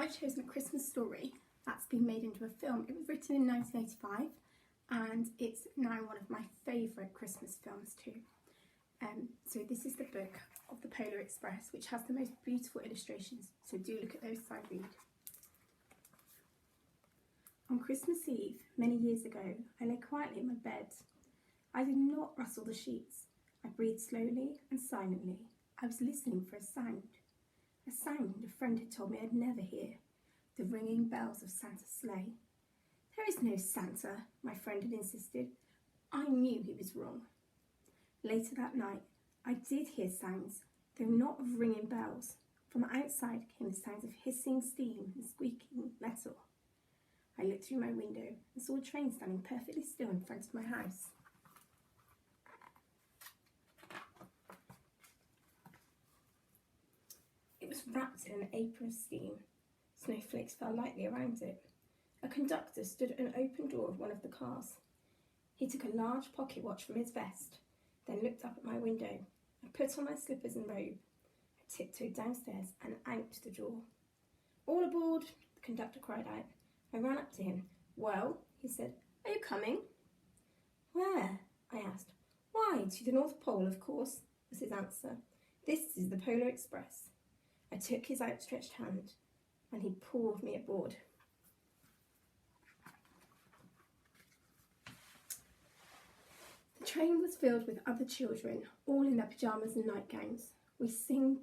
I've chosen A Christmas Story that's been made into a film. It was written in 1985 and it's now one of my favourite Christmas films too. So this is the book of the Polar Express, which has the most beautiful illustrations, so do look at those as I read. On Christmas Eve, many years ago, I lay quietly in my bed. I did not rustle the sheets. I breathed slowly and silently. I was listening for a sound a friend had told me I'd never hear, the ringing bells of Santa's sleigh. There is no Santa, my friend had insisted. I knew he was wrong. Later that night, I did hear sounds, though not of ringing bells. From outside came the sounds of hissing steam and squeaking metal. I looked through my window and saw a train standing perfectly still in front of my house. It was wrapped in an apron of steam. Snowflakes fell lightly around it. A conductor stood at an open door of one of the cars. He took a large pocket watch from his vest, then looked up at my window. I put on my slippers and robe. I tiptoed downstairs and out the door. All aboard, the conductor cried out. I ran up to him. Well, he said, are you coming? Where? I asked. Why, to the North Pole, of course, was his answer. This is the Polar Express. I took his outstretched hand and he pulled me aboard. The train was filled with other children, all in their pyjamas and nightgowns. We sang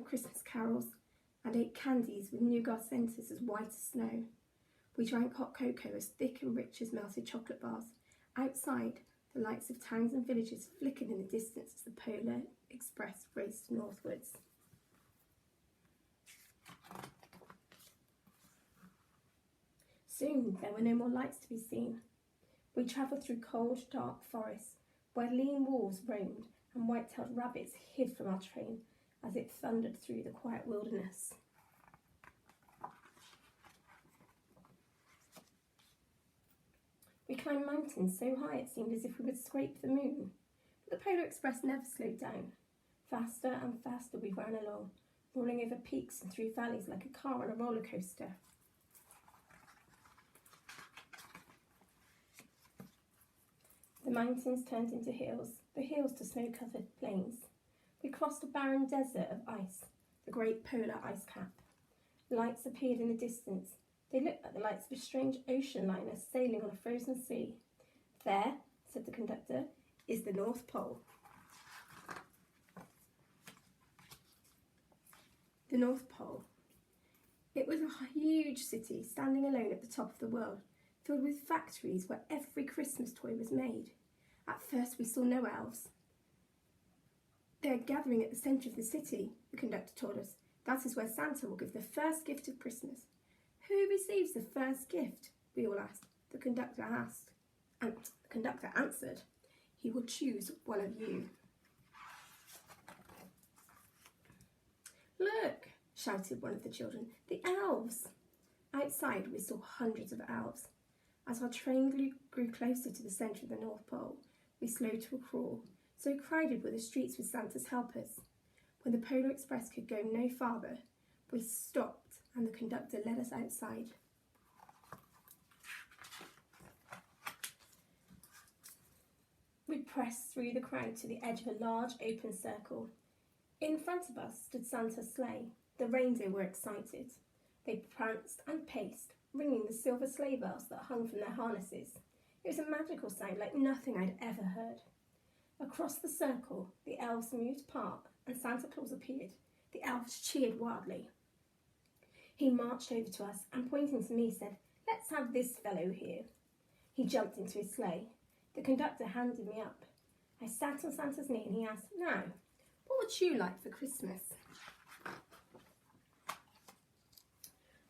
Christmas carols and ate candies with nougat centres as white as snow. We drank hot cocoa as thick and rich as melted chocolate bars. Outside, the lights of towns and villages flickered in the distance as the Polar Express raced northwards. Soon there were no more lights to be seen. We travelled through cold, dark forests, where lean wolves roamed and white-tailed rabbits hid from our train as it thundered through the quiet wilderness. We climbed mountains so high it seemed as if we would scrape the moon. But the Polar Express never slowed down. Faster and faster we ran along, rolling over peaks and through valleys like a car on a roller coaster. The mountains turned into hills, the hills to snow-covered plains. We crossed a barren desert of ice, the great polar ice cap. Lights appeared in the distance. They looked like the lights of a strange ocean liner sailing on a frozen sea. There, said the conductor, is the North Pole. The North Pole. It was a huge city standing alone at the top of the world, filled with factories where every Christmas toy was made. At first we saw no elves. They are gathering at the centre of the city, the conductor told us. That is where Santa will give the first gift of Christmas. Who receives the first gift? We all asked. The conductor asked. And the conductor answered, he will choose one of you. Look, shouted one of the children, the elves. Outside we saw hundreds of elves. As our train grew closer to the centre of the North Pole, we slowed to a crawl. So crowded were the streets with Santa's helpers. When the Polar Express could go no farther, we stopped and the conductor led us outside. We pressed through the crowd to the edge of a large open circle. In front of us stood Santa's sleigh. The reindeer were excited. They pranced and paced, ringing the silver sleigh bells that hung from their harnesses. It was a magical sound like nothing I'd ever heard. Across the circle, the elves moved apart and Santa Claus appeared. The elves cheered wildly. He marched over to us and pointing to me said, let's have this fellow here. He jumped into his sleigh. The conductor handed me up. I sat on Santa's knee and he asked, now, what would you like for Christmas?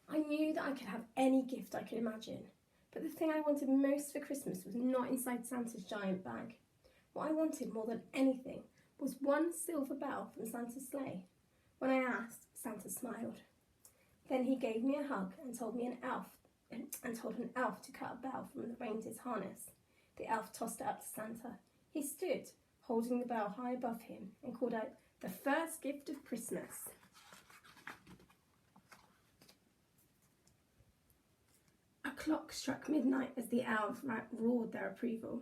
I knew that I could have any gift I could imagine, but the thing I wanted most for Christmas was not inside Santa's giant bag. What I wanted more than anything was one silver bell from Santa's sleigh. When I asked, Santa smiled. Then he gave me a hug and told an elf to cut a bell from the reindeer's harness. The elf tossed it up to Santa. He stood, holding the bell high above him, and called out, the first gift of Christmas. clock struck midnight as the elves roared their approval.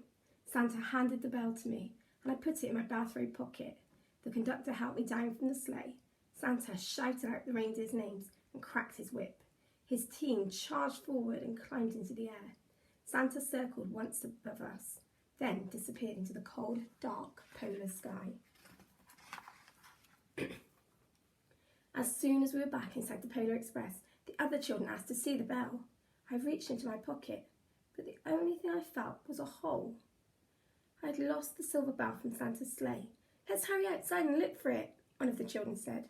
Santa handed the bell to me, and I put it in my bathrobe pocket. The conductor helped me down from the sleigh. Santa shouted out the reindeers' names and cracked his whip. His team charged forward and climbed into the air. Santa circled once above us, then disappeared into the cold, dark polar sky. As soon as we were back inside the Polar Express, the other children asked to see the bell. I reached into my pocket, but the only thing I felt was a hole. I had lost the silver bell from Santa's sleigh. "Let's hurry outside and look for it," one of the children said.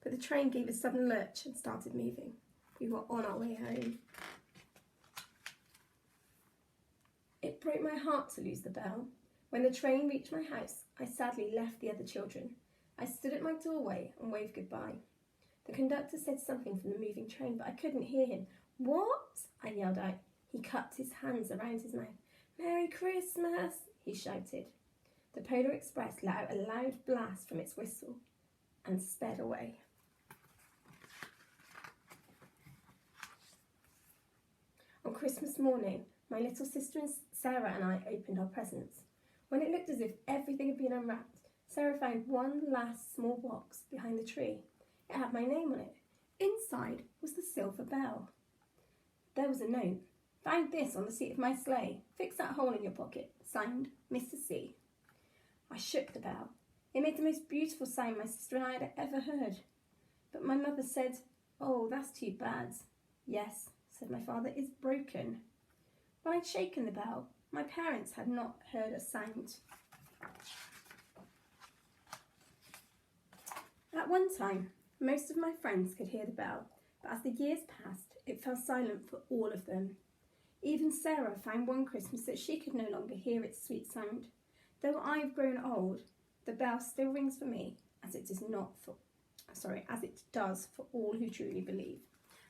But the train gave a sudden lurch and started moving. We were on our way home. It broke my heart to lose the bell. When the train reached my house, I sadly left the other children. I stood at my doorway and waved goodbye. The conductor said something from the moving train, but I couldn't hear him. "What?" I yelled out. He cupped his hands around his mouth. "Merry Christmas," he shouted. The Polar Express let out a loud blast from its whistle and sped away. On Christmas morning, my little sister Sarah and I opened our presents. When it looked as if everything had been unwrapped, Sarah found one last small box behind the tree. It had my name on it. Inside was the silver bell. There was a note. "Found this on the seat of my sleigh. Fix that hole in your pocket. Signed, Mr. C." I shook the bell. It made the most beautiful sound my sister and I had ever heard. But my mother said, "Oh, that's too bad." "Yes," said my father, "it's broken." When I'd shaken the bell, my parents had not heard a sound. At one time, most of my friends could hear the bell, but as the years passed, it fell silent for all of them. Even Sarah found one Christmas that she could no longer hear its sweet sound. Though I've grown old, the bell still rings for me, as it does for all who truly believe.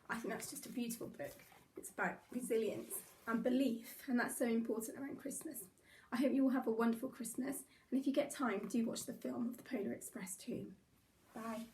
I think that's just a beautiful book. It's about resilience and belief, and that's so important around Christmas. I hope you all have a wonderful Christmas, and if you get time, do watch the film of the Polar Express too. Bye.